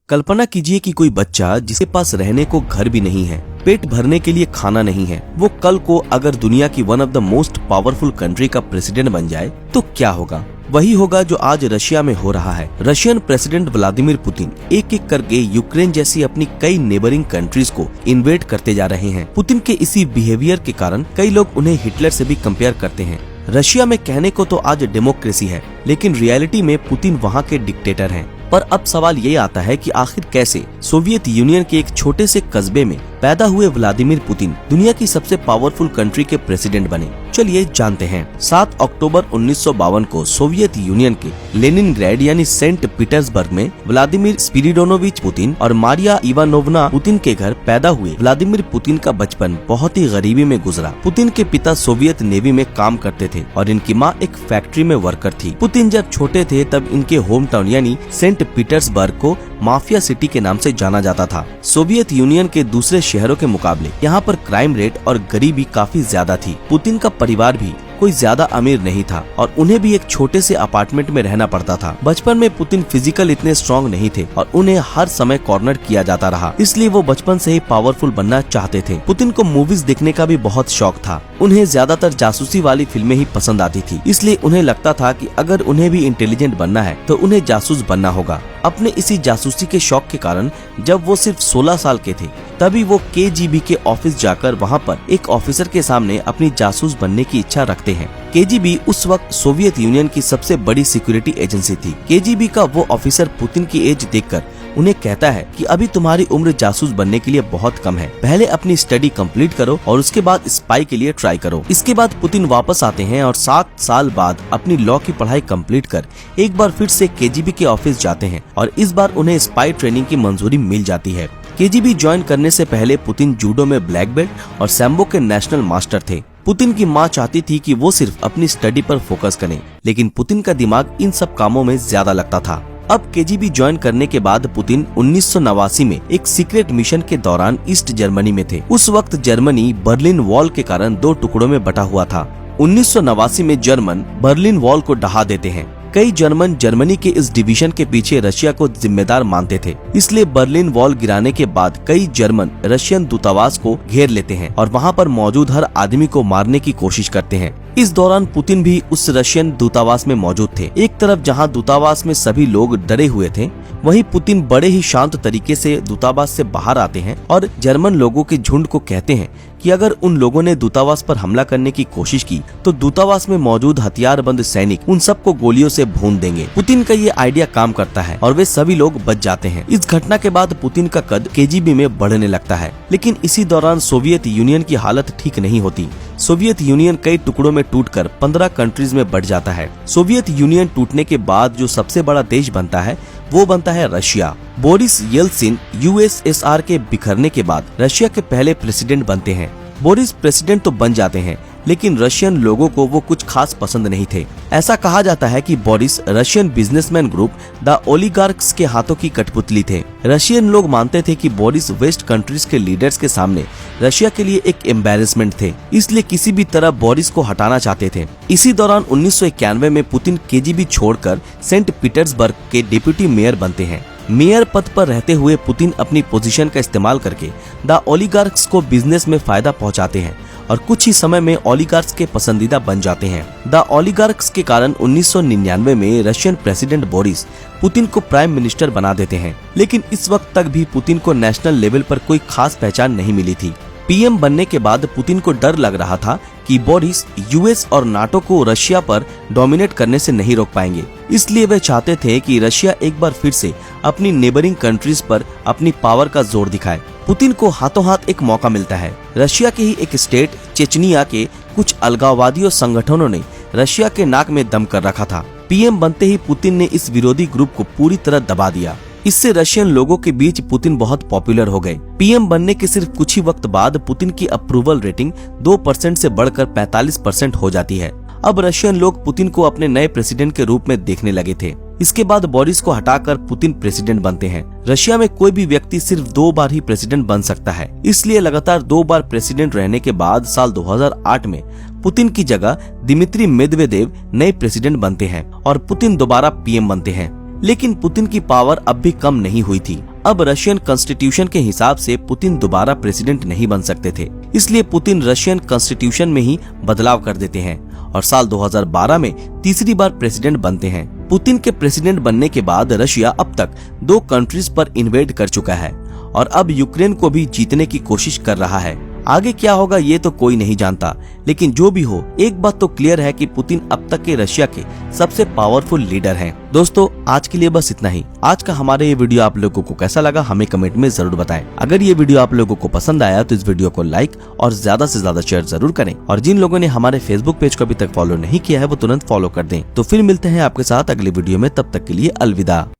कल्पना कीजिए कि कोई बच्चा जिसके पास रहने को घर भी नहीं है, पेट भरने के लिए खाना नहीं है, वो कल को अगर दुनिया की one of the most powerful country का प्रेसिडेंट बन जाए तो क्या होगा। वही होगा जो आज रशिया में हो रहा है। रशियन प्रेसिडेंट व्लादिमीर पुतिन एक एक करके यूक्रेन जैसी अपनी कई नेबरिंग कंट्रीज को इन्वेड करते जा रहे हैं। पुतिन के इसी बिहेवियर के कारण कई लोग उन्हें हिटलर से भी कंपेयर करते हैं। रशिया में कहने को तो आज डेमोक्रेसी है, लेकिन रियलिटी में पुतिन वहाँ के डिक्टेटर हैं। पर अब सवाल ये आता है कि आखिर कैसे सोवियत यूनियन के एक छोटे से कस्बे में पैदा हुए व्लादिमीर पुतिन दुनिया की सबसे पावरफुल कंट्री के प्रेसिडेंट बने। चलिए जानते हैं। 7 अक्टूबर 1952 को सोवियत यूनियन के लेनिनग्राड यानी सेंट पीटर्सबर्ग में व्लादिमीर स्पिरिडोनोविच पुतिन और मारिया इवानोवना पुतिन के घर पैदा हुए व्लादिमीर पुतिन का बचपन बहुत ही गरीबी में गुजरा। पुतिन के पिता सोवियत नेवी में काम करते थे और इनकी माँ एक फैक्ट्री में वर्कर थी। पुतिन जब छोटे थे तब इनके होम टाउन यानी सेंट पीटर्सबर्ग को माफिया सिटी के नाम से जाना जाता था। सोवियत यूनियन के दूसरे शहरों के मुकाबले यहाँ पर क्राइम रेट और गरीबी काफी ज्यादा थी। पुतिन का परिवार भी कोई ज्यादा अमीर नहीं था और उन्हें भी एक छोटे से अपार्टमेंट में रहना पड़ता था। बचपन में पुतिन फिजिकल इतने स्ट्रॉन्ग नहीं थे और उन्हें हर समय कॉर्नर किया जाता रहा, इसलिए वो बचपन से ही पावरफुल बनना चाहते थे। पुतिन को मूवीज देखने का भी बहुत शौक था। उन्हें ज्यादातर जासूसी वाली फिल्में ही पसंद आती थी, इसलिए उन्हें लगता था कि अगर उन्हें भी इंटेलिजेंट बनना है तो उन्हें जासूस बनना होगा। अपने इसी जासूसी के शौक के कारण जब वो सिर्फ 16 साल के थे तभी वो केजीबी के ऑफिस जाकर वहाँ पर एक ऑफिसर के सामने अपनी जासूस बनने की इच्छा रखते हैं। केजीबी उस वक्त सोवियत यूनियन की सबसे बड़ी सिक्योरिटी एजेंसी थी। केजीबी का वो ऑफिसर पुतिन की एज देखकर उन्हें कहता है कि अभी तुम्हारी उम्र जासूस बनने के लिए बहुत कम है, पहले अपनी स्टडी कंप्लीट करो और उसके बाद स्पाई के लिए ट्राई करो। इसके बाद पुतिन वापस आते हैं और 7 साल बाद अपनी लॉ की पढ़ाई कंप्लीट कर एक बार फिर से केजीबी के ऑफिस जाते हैं और इस बार उन्हें स्पाई ट्रेनिंग की मंजूरी मिल जाती है। केजीबी ज्वाइन करने से पहले पुतिन जूडो में ब्लैक बेल्ट और सैम्बो के नेशनल मास्टर थे। पुतिन की मां चाहती थी कि वो सिर्फ अपनी स्टडी पर फोकस करें, लेकिन पुतिन का दिमाग इन सब कामों में ज्यादा लगता था। अब केजीबी ज्वाइन करने के बाद पुतिन 1989 में एक सीक्रेट मिशन के दौरान ईस्ट जर्मनी में थे। उस वक्त जर्मनी बर्लिन वॉल के कारण 2 टुकड़ों में बटा हुआ था। 1989 में जर्मन बर्लिन वॉल को ढहा देते हैं। कई जर्मन जर्मनी के इस डिवीजन के पीछे रशिया को जिम्मेदार मानते थे, इसलिए बर्लिन वॉल गिराने के बाद कई जर्मन रशियन दूतावास को घेर लेते हैं और वहां पर मौजूद हर आदमी को मारने की कोशिश करते हैं। इस दौरान पुतिन भी उस रशियन दूतावास में मौजूद थे। एक तरफ जहां दूतावास में सभी लोग डरे हुए थे, वहीं पुतिन बड़े ही शांत तरीके से दूतावास से बाहर आते हैं और जर्मन लोगों के झुंड को कहते हैं कि अगर उन लोगों ने दूतावास पर हमला करने की कोशिश की तो दूतावास में मौजूद हथियारबंद सैनिक उन सबको गोलियों से भून देंगे। पुतिन का ये आइडिया काम करता है और वे सभी लोग बच जाते हैं। इस घटना के बाद पुतिन का कद केजीबी में बढ़ने लगता है, लेकिन इसी दौरान सोवियत यूनियन की हालत ठीक नहीं होती। सोवियत यूनियन कई टुकड़ों में टूटकर 15 कंट्रीज में बढ़ जाता है। सोवियत यूनियन टूटने के बाद जो सबसे बड़ा देश बनता है वो बनता है रशिया। बोरिस येल्त्सिन यूएसएसआर के बिखरने के बाद रशिया के पहले प्रेसिडेंट बनते हैं। बोरिस प्रेसिडेंट तो बन जाते हैं, लेकिन रशियन लोगों को वो कुछ खास पसंद नहीं थे। ऐसा कहा जाता है कि Boris Russian businessman group the oligarchs के हाथों की कठपुतली थे। रशियन लोग मानते थे कि बोरिस वेस्ट कंट्रीज के लीडर्स के सामने रशिया के लिए एक एम्बैरेसमेंट थे, इसलिए किसी भी तरह बोरिस को हटाना चाहते थे। इसी दौरान 1991 में पुतिन केजीबी छोड़कर सेंट पीटर्सबर्ग के डिप्यूटी मेयर बनते हैं। मेयर पद पर रहते हुए पुतिन अपनी पोजीशन का इस्तेमाल करके द ओलिगार्क्स को बिजनेस में फायदा पहुंचाते हैं और कुछ ही समय में ओलिगार्क्स के पसंदीदा बन जाते हैं। द ओलिगार्क्स के कारण 1999 में रशियन प्रेसिडेंट बोरिस पुतिन को प्राइम मिनिस्टर बना देते हैं, लेकिन इस वक्त तक भी पुतिन को नेशनल लेवल पर कोई खास पहचान नहीं मिली थी। पीएम बनने के बाद पुतिन को डर लग रहा था कि बोरिस यूएस और नाटो को रशिया पर डोमिनेट करने से नहीं रोक पाएंगे, इसलिए वे चाहते थे कि रशिया एक बार फिर से अपनी नेबरिंग कंट्रीज पर अपनी पावर का जोर दिखाए। पुतिन को हाथों हाथ एक मौका मिलता है। रशिया के ही एक स्टेट चेचनिया के कुछ अलगाववादी संगठनों ने रशिया के नाक में दम कर रखा था। पीएम बनते ही पुतिन ने इस विरोधी ग्रुप को पूरी तरह दबा दिया। इससे रशियन लोगों के बीच पुतिन बहुत पॉपुलर हो गए। पीएम बनने के सिर्फ कुछ ही वक्त बाद पुतिन की अप्रूवल रेटिंग 2% से बढ़कर 45% हो जाती है। अब रशियन लोग पुतिन को अपने नए प्रेसिडेंट के रूप में देखने लगे थे। इसके बाद बोरिस को हटाकर पुतिन प्रेसिडेंट बनते हैं। रशिया में कोई भी व्यक्ति सिर्फ 2 बार ही प्रेसिडेंट बन सकता है, इसलिए लगातार 2 बार प्रेसिडेंट रहने के बाद साल 2008 में पुतिन की जगह दिमित्री मेदवेदेव नए प्रेसिडेंट बनते हैं और पुतिन दोबारा पीएम बनते हैं। लेकिन पुतिन की पावर अब भी कम नहीं हुई थी। अब रशियन कॉन्स्टिट्यूशन के हिसाब से पुतिन दोबारा प्रेसिडेंट नहीं बन सकते थे, इसलिए पुतिन रशियन कॉन्स्टिट्यूशन में ही बदलाव कर देते हैं और साल 2012 में तीसरी बार प्रेसिडेंट बनते हैं। पुतिन के प्रेसिडेंट बनने के बाद रशिया अब तक 2 कंट्रीज पर इन्वेड कर चुका है और अब यूक्रेन को भी जीतने की कोशिश कर रहा है। आगे क्या होगा ये तो कोई नहीं जानता, लेकिन जो भी हो एक बात तो क्लियर है कि पुतिन अब तक के रशिया के सबसे पावरफुल लीडर हैं। दोस्तों आज के लिए बस इतना ही। आज का हमारा ये वीडियो आप लोगों को कैसा लगा हमें कमेंट में जरूर बताएं। अगर ये वीडियो आप लोगों को पसंद आया तो इस वीडियो को लाइक और ज्यादा से ज्यादा शेयर जरूर करें और जिन लोगों ने हमारे फेसबुक पेज को अभी तक फॉलो नहीं किया है वो तुरंत फॉलो कर दें। तो फिर मिलते हैं आपके साथ अगले वीडियो में, तब तक के लिए अलविदा।